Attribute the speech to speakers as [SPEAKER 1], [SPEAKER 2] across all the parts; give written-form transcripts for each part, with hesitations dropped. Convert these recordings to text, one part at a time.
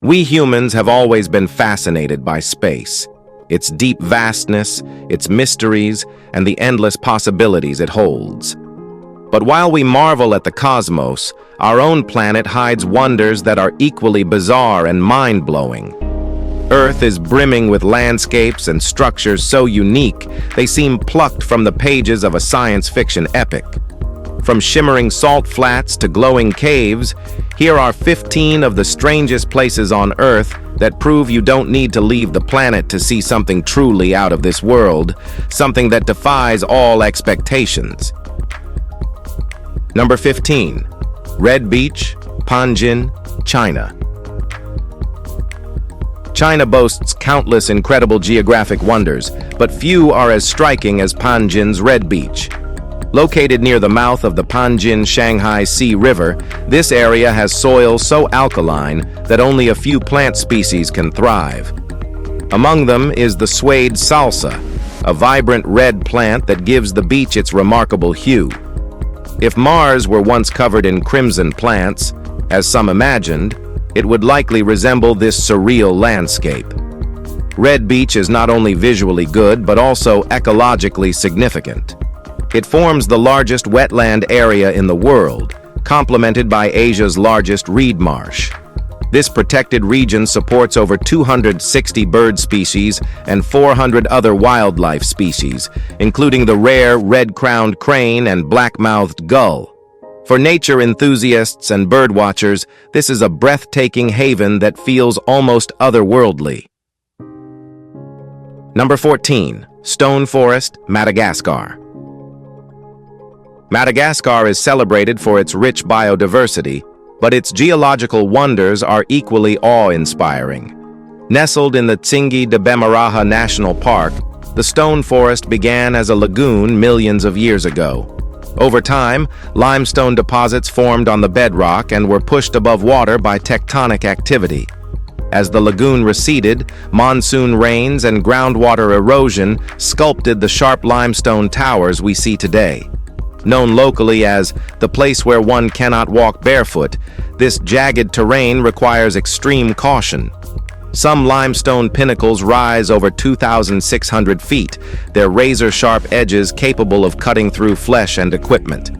[SPEAKER 1] We humans have always been fascinated by space, its deep vastness, its mysteries, and the endless possibilities it holds. But while we marvel at the cosmos, our own planet hides wonders that are equally bizarre and mind-blowing. Earth is brimming with landscapes and structures so unique, they seem plucked from the pages of a science fiction epic. From shimmering salt flats to glowing caves, here are 15 of the strangest places on Earth that prove you don't need to leave the planet to see something truly out of this world, something that defies all expectations. Number 15. Red Beach, Panjin, China. China boasts countless incredible geographic wonders, but few are as striking as Panjin's Red Beach. Located near the mouth of the Panjin-Shanghai Sea River, this area has soil so alkaline that only a few plant species can thrive. Among them is the suede salsa, a vibrant red plant that gives the beach its remarkable hue. If Mars were once covered in crimson plants, as some imagined, it would likely resemble this surreal landscape. Red Beach is not only visually good, but also ecologically significant. It forms the largest wetland area in the world, complemented by Asia's largest reed marsh. This protected region supports over 260 bird species and 400 other wildlife species, including the rare red-crowned crane and black-mouthed gull. For nature enthusiasts and birdwatchers, this is a breathtaking haven that feels almost otherworldly. Number 14. Stone Forest, Madagascar. Madagascar is celebrated for its rich biodiversity, but its geological wonders are equally awe-inspiring. Nestled in the Tsingy de Bemaraha National Park, the stone forest began as a lagoon millions of years ago. Over time, limestone deposits formed on the bedrock and were pushed above water by tectonic activity. As the lagoon receded, monsoon rains and groundwater erosion sculpted the sharp limestone towers we see today. Known locally as the place where one cannot walk barefoot, this jagged terrain requires extreme caution. Some limestone pinnacles rise over 2,600 feet, their razor-sharp edges capable of cutting through flesh and equipment.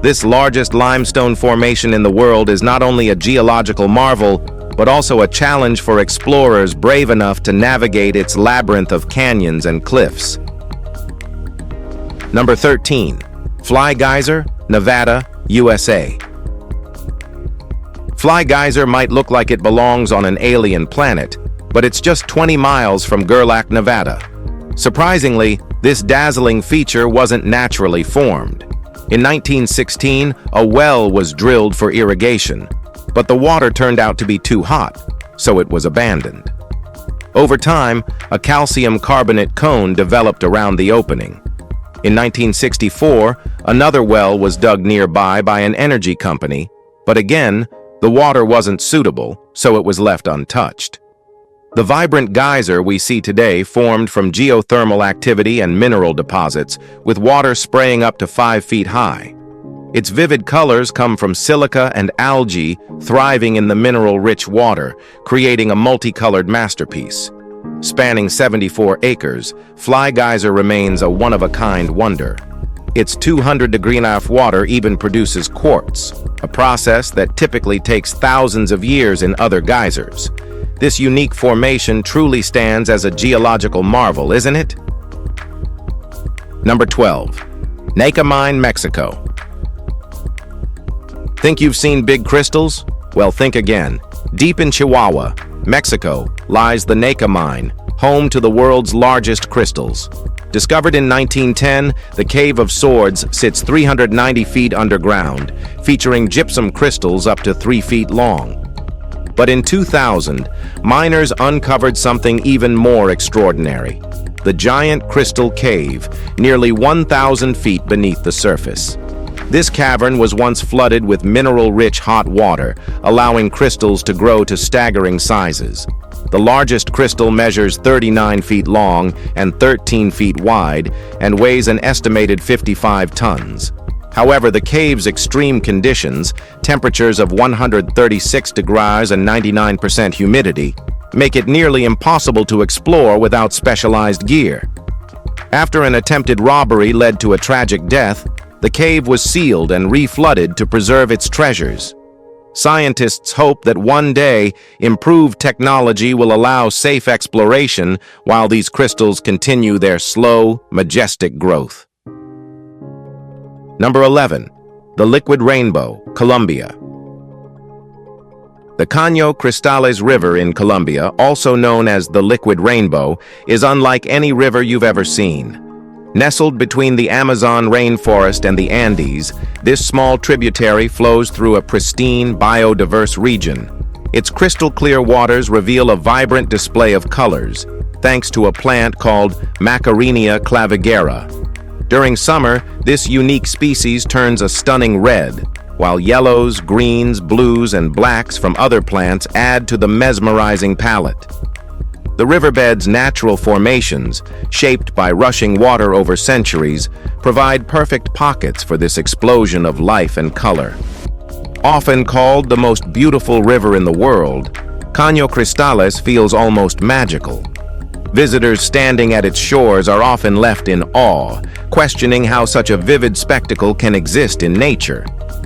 [SPEAKER 1] This largest limestone formation in the world is not only a geological marvel, but also a challenge for explorers brave enough to navigate its labyrinth of canyons and cliffs. Number 13. Fly Geyser, Nevada, USA. Fly Geyser might look like it belongs on an alien planet, but it's just 20 miles from Gerlach, Nevada. Surprisingly, this dazzling feature wasn't naturally formed. In 1916, a well was drilled for irrigation, but the water turned out to be too hot, so it was abandoned. Over time, a calcium carbonate cone developed around the opening. In 1964, another well was dug nearby by an energy company, but again, the water wasn't suitable, so it was left untouched. The vibrant geyser we see today formed from geothermal activity and mineral deposits, with water spraying up to 5 feet high. Its vivid colors come from silica and algae thriving in the mineral-rich water, creating a multicolored masterpiece. Spanning 74 acres, Fly Geyser remains a one-of-a-kind wonder. Its 200-degree F water even produces quartz, a process that typically takes thousands of years in other geysers. This unique formation truly stands as a geological marvel, isn't it? Number 12. Naica Mine, Mexico. Think you've seen big crystals? Well, think again. Deep in Chihuahua, Mexico, lies the Naica Mine, home to the world's largest crystals. Discovered in 1910, the Cave of Swords sits 390 feet underground, featuring gypsum crystals up to 3 feet long. But in 2000, miners uncovered something even more extraordinary: the giant crystal cave, nearly 1,000 feet beneath the surface. This cavern was once flooded with mineral-rich hot water, allowing crystals to grow to staggering sizes. The largest crystal measures 39 feet long and 13 feet wide and weighs an estimated 55 tons. However, the cave's extreme conditions, temperatures of 136 degrees and 99% humidity, make it nearly impossible to explore without specialized gear. After an attempted robbery led to a tragic death, the cave was sealed and reflooded to preserve its treasures. Scientists hope that one day, improved technology will allow safe exploration while these crystals continue their slow, majestic growth. Number 11. The Liquid Rainbow, Colombia. The Caño Cristales River in Colombia, also known as the Liquid Rainbow, is unlike any river you've ever seen. Nestled between the Amazon rainforest and the Andes, this small tributary flows through a pristine, biodiverse region. Its crystal-clear waters reveal a vibrant display of colors, thanks to a plant called Macarenia clavigera. During summer, this unique species turns a stunning red, while yellows, greens, blues, and blacks from other plants add to the mesmerizing palette. The riverbed's natural formations, shaped by rushing water over centuries, provide perfect pockets for this explosion of life and color. Often called the most beautiful river in the world, Caño Cristales feels almost magical. Visitors standing at its shores are often left in awe, questioning how such a vivid spectacle can exist in nature.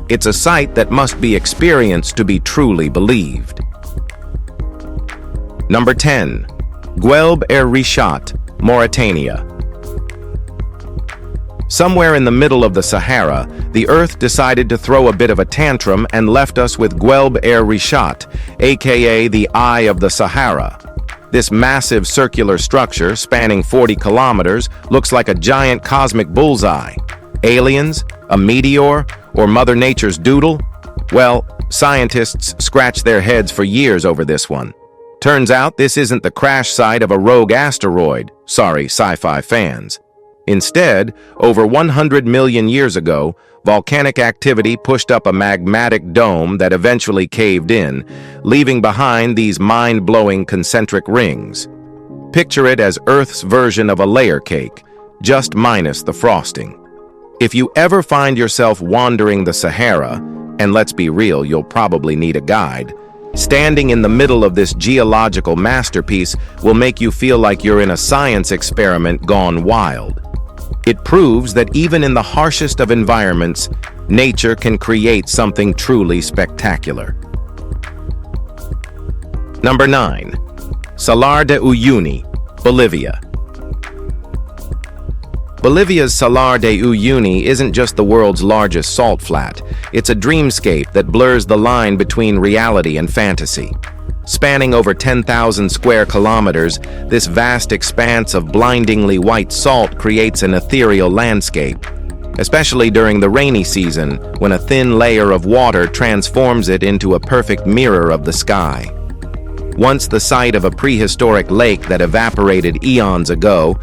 [SPEAKER 1] It's a sight that must be experienced to be truly believed. Number 10. Guelb Richat, Mauritania. Somewhere in the middle of the Sahara, the Earth decided to throw a bit of a tantrum and left us with Guelb Richat, aka the Eye of the Sahara. This massive circular structure, spanning 40 kilometers, looks like a giant cosmic bullseye. Aliens? A meteor? Or Mother Nature's doodle? Well, scientists scratched their heads for years over this one. Turns out this isn't the crash site of a rogue asteroid. Sorry, sci-fi fans. Instead, over 100 million years ago, volcanic activity pushed up a magmatic dome that eventually caved in, leaving behind these mind-blowing concentric rings. Picture it as Earth's version of a layer cake, just minus the frosting. If you ever find yourself wandering the Sahara, and let's be real, you'll probably need a guide, standing in the middle of this geological masterpiece will make you feel like you're in a science experiment gone wild. It proves that even in the harshest of environments, nature can create something truly spectacular. Number 9. Salar de Uyuni, Bolivia. Bolivia's Salar de Uyuni isn't just the world's largest salt flat, it's a dreamscape that blurs the line between reality and fantasy. Spanning over 10,000 square kilometers, this vast expanse of blindingly white salt creates an ethereal landscape, especially during the rainy season when a thin layer of water transforms it into a perfect mirror of the sky. Once the site of a prehistoric lake that evaporated eons ago,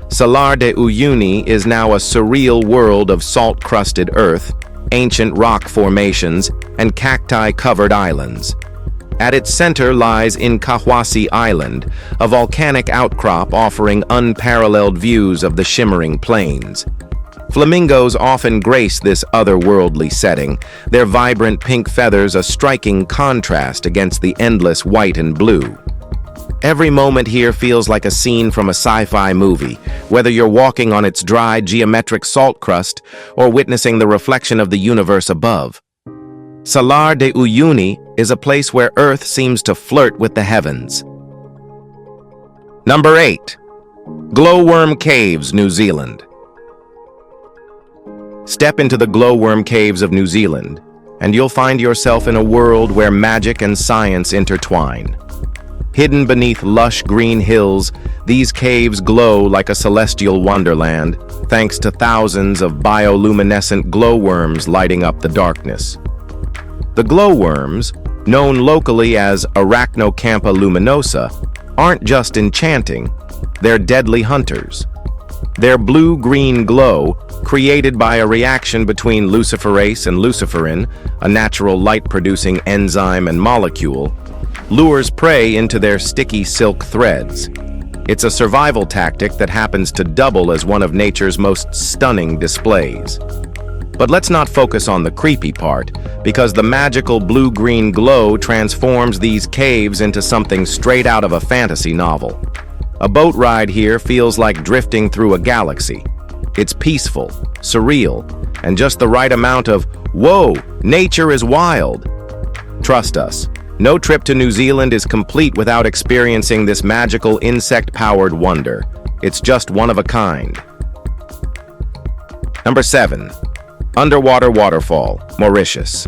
[SPEAKER 1] Salar de Uyuni is now a surreal world of salt-crusted earth, ancient rock formations, and cacti-covered islands. At its center lies Causeway Island, a volcanic outcrop offering unparalleled views of the shimmering plains. Flamingos often grace this otherworldly setting, their vibrant pink feathers a striking contrast against the endless white and blue. Every moment here feels like a scene from a sci-fi movie, whether you're walking on its dry, geometric salt crust or witnessing the reflection of the universe above. Salar de Uyuni is a place where Earth seems to flirt with the heavens. Number 8. Glowworm Caves, New Zealand. Step into the Glowworm Caves of New Zealand, and you'll find yourself in a world where magic and science intertwine. Hidden beneath lush green hills, these caves glow like a celestial wonderland, thanks to thousands of bioluminescent glowworms lighting up the darkness. The glowworms, known locally as Arachnocampa luminosa, aren't just enchanting, they're deadly hunters. Their blue-green glow, created by a reaction between luciferase and luciferin, a natural light-producing enzyme and molecule, lures prey into their sticky silk threads. It's a survival tactic that happens to double as one of nature's most stunning displays. But let's not focus on the creepy part, because the magical blue-green glow transforms these caves into something straight out of a fantasy novel. A boat ride here feels like drifting through a galaxy. It's peaceful, surreal, and just the right amount of, "Whoa, nature is wild." Trust us, no trip to New Zealand is complete without experiencing this magical insect-powered wonder. It's just one of a kind. Number 7. Underwater Waterfall, Mauritius.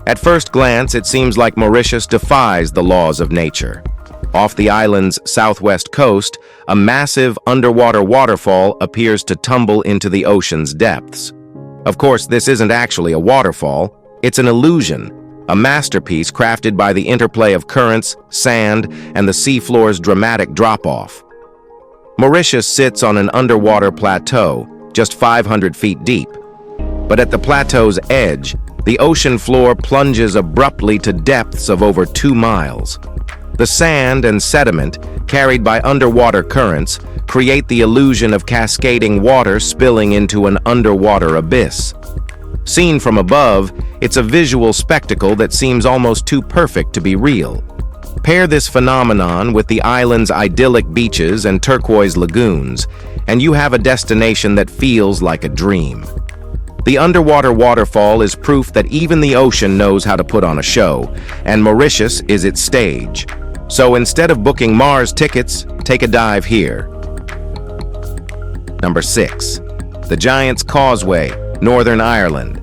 [SPEAKER 1] At first glance, it seems like Mauritius defies the laws of nature. Off the island's southwest coast, a massive underwater waterfall appears to tumble into the ocean's depths. Of course, this isn't actually a waterfall. It's an illusion, a masterpiece crafted by the interplay of currents, sand, and the seafloor's dramatic drop-off. Mauritius sits on an underwater plateau, just 500 feet deep. But at the plateau's edge, the ocean floor plunges abruptly to depths of over 2 miles. The sand and sediment, carried by underwater currents, create the illusion of cascading water spilling into an underwater abyss. Seen from above, it's a visual spectacle that seems almost too perfect to be real. Pair this phenomenon with the island's idyllic beaches and turquoise lagoons, and you have a destination that feels like a dream. The underwater waterfall is proof that even the ocean knows how to put on a show, and Mauritius is its stage. So instead of booking Mars tickets, take a dive here. Number 6. The Giant's Causeway, Northern Ireland.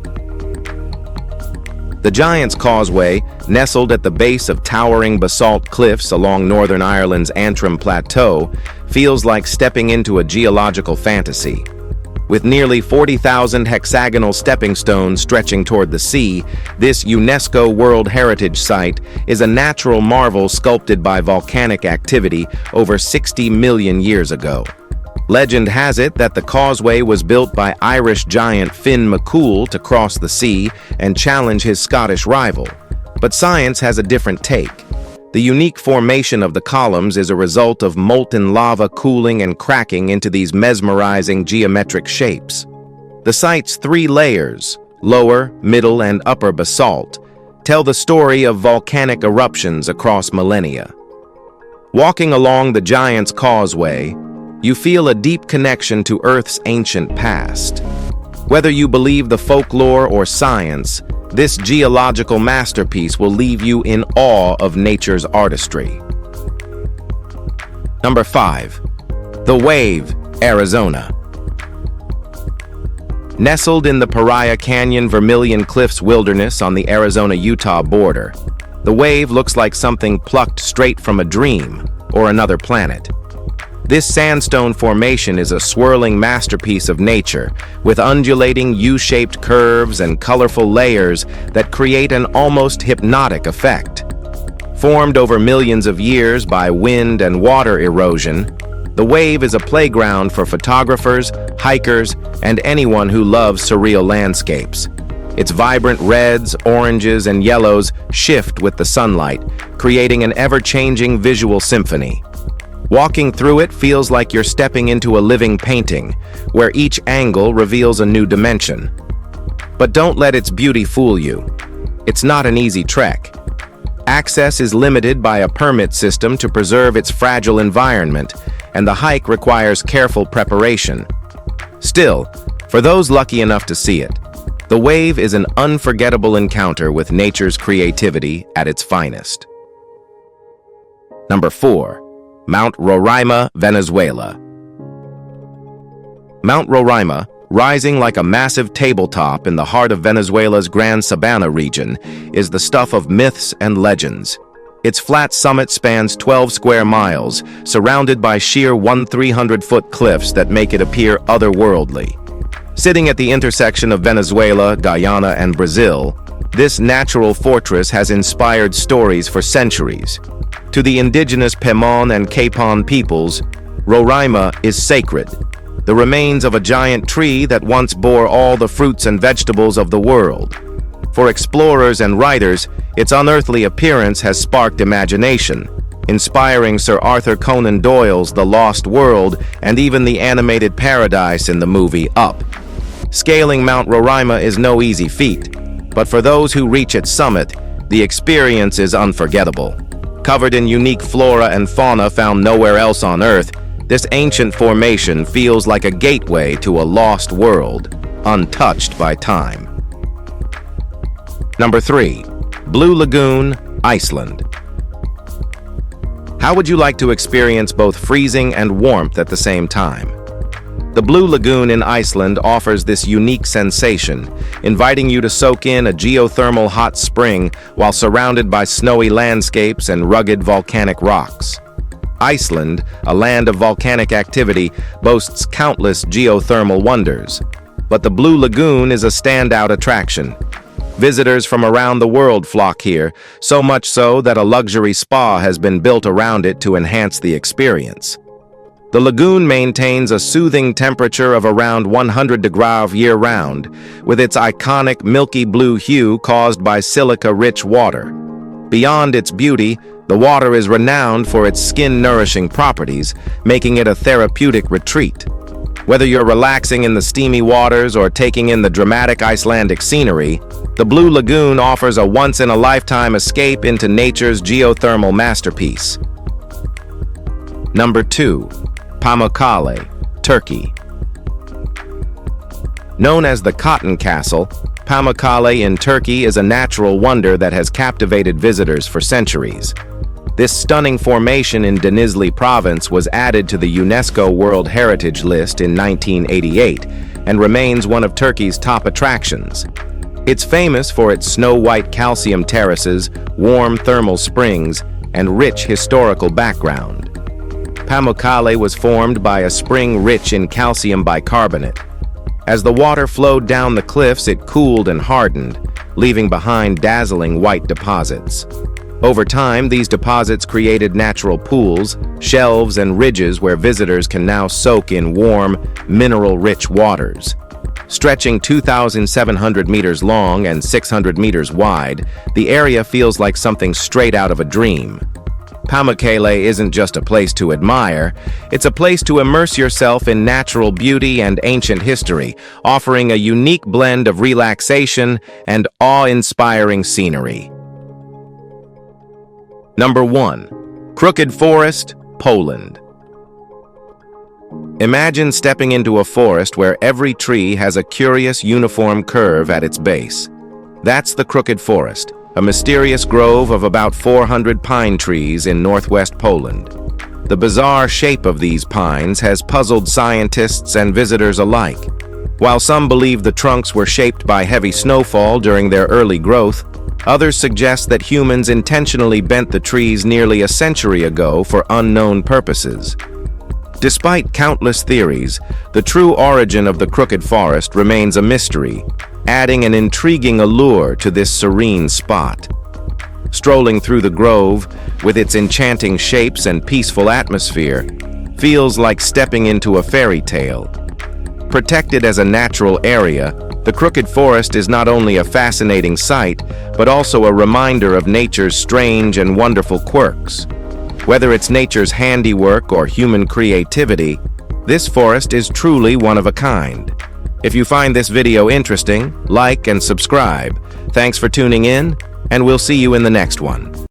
[SPEAKER 1] The Giant's Causeway, nestled at the base of towering basalt cliffs along Northern Ireland's Antrim Plateau, feels like stepping into a geological fantasy. With nearly 40,000 hexagonal stepping stones stretching toward the sea, this UNESCO World Heritage Site is a natural marvel sculpted by volcanic activity over 60 million years ago. Legend has it that the causeway was built by Irish giant Finn McCool to cross the sea and challenge his Scottish rival. But science has a different take. The unique formation of the columns is a result of molten lava cooling and cracking into these mesmerizing geometric shapes. The site's 3 layers, lower, middle, and upper basalt, tell the story of volcanic eruptions across millennia. Walking along the Giant's Causeway, you feel a deep connection to Earth's ancient past. Whether you believe the folklore or science, this geological masterpiece will leave you in awe of nature's artistry. Number 5. The Wave, Arizona. Nestled in the Paria Canyon Vermilion Cliffs wilderness on the Arizona-Utah border, the Wave looks like something plucked straight from a dream or another planet. This sandstone formation is a swirling masterpiece of nature, with undulating U-shaped curves and colorful layers that create an almost hypnotic effect. Formed over millions of years by wind and water erosion, the Wave is a playground for photographers, hikers, and anyone who loves surreal landscapes. Its vibrant reds, oranges, and yellows shift with the sunlight, creating an ever-changing visual symphony. Walking through it feels like you're stepping into a living painting, where each angle reveals a new dimension. But don't let its beauty fool you. It's not an easy trek. Access is limited by a permit system to preserve its fragile environment, and the hike requires careful preparation. Still, for those lucky enough to see it, the Wave is an unforgettable encounter with nature's creativity at its finest. Number 4. Mount Roraima, Venezuela. Mount Roraima, rising like a massive tabletop in the heart of Venezuela's Gran Sabana region, is the stuff of myths and legends. Its flat summit spans 12 square miles, surrounded by sheer 1,300-foot cliffs that make it appear otherworldly. Sitting at the intersection of Venezuela, Guyana, and Brazil, this natural fortress has inspired stories for centuries. To the indigenous Pemon and Capon peoples, Roraima is sacred, the remains of a giant tree that once bore all the fruits and vegetables of the world. For explorers and writers, its unearthly appearance has sparked imagination, inspiring Sir Arthur Conan Doyle's The Lost World and even the animated paradise in the movie Up. Scaling Mount Roraima is no easy feat, but for those who reach its summit, the experience is unforgettable. Covered in unique flora and fauna found nowhere else on Earth, this ancient formation feels like a gateway to a lost world, untouched by time. Number 3. Blue Lagoon, Iceland. How would you like to experience both freezing and warmth at the same time? The Blue Lagoon in Iceland offers this unique sensation, inviting you to soak in a geothermal hot spring while surrounded by snowy landscapes and rugged volcanic rocks. Iceland, a land of volcanic activity, boasts countless geothermal wonders. But the Blue Lagoon is a standout attraction. Visitors from around the world flock here, so much so that a luxury spa has been built around it to enhance the experience. The lagoon maintains a soothing temperature of around 100 degrees year-round, with its iconic milky blue hue caused by silica-rich water. Beyond its beauty, the water is renowned for its skin-nourishing properties, making it a therapeutic retreat. Whether you're relaxing in the steamy waters or taking in the dramatic Icelandic scenery, the Blue Lagoon offers a once-in-a-lifetime escape into nature's geothermal masterpiece. Number 2. Pamukkale, Turkey. Known as the Cotton Castle, Pamukkale in Turkey is a natural wonder that has captivated visitors for centuries. This stunning formation in Denizli province was added to the UNESCO World Heritage List in 1988 and remains one of Turkey's top attractions. It's famous for its snow-white calcium terraces, warm thermal springs, and rich historical background. Pamukkale was formed by a spring rich in calcium bicarbonate. As the water flowed down the cliffs, it cooled and hardened, leaving behind dazzling white deposits. Over time, these deposits created natural pools, shelves, and ridges where visitors can now soak in warm, mineral-rich waters. Stretching 2,700 meters long and 600 meters wide, the area feels like something straight out of a dream. Pamukkale isn't just a place to admire, it's a place to immerse yourself in natural beauty and ancient history, offering a unique blend of relaxation and awe-inspiring scenery. Number 1. Crooked Forest, Poland. Imagine stepping into a forest where every tree has a curious uniform curve at its base. That's the Crooked Forest, a mysterious grove of about 400 pine trees in northwest Poland. The bizarre shape of these pines has puzzled scientists and visitors alike. While some believe the trunks were shaped by heavy snowfall during their early growth, others suggest that humans intentionally bent the trees nearly a century ago for unknown purposes. Despite countless theories, the true origin of the Crooked Forest remains a mystery, adding an intriguing allure to this serene spot. Strolling through the grove, with its enchanting shapes and peaceful atmosphere, feels like stepping into a fairy tale. Protected as a natural area, the Crooked Forest is not only a fascinating sight, but also a reminder of nature's strange and wonderful quirks. Whether it's nature's handiwork or human creativity, this forest is truly one of a kind. If you find this video interesting, like and subscribe. Thanks for tuning in, and we'll see you in the next one.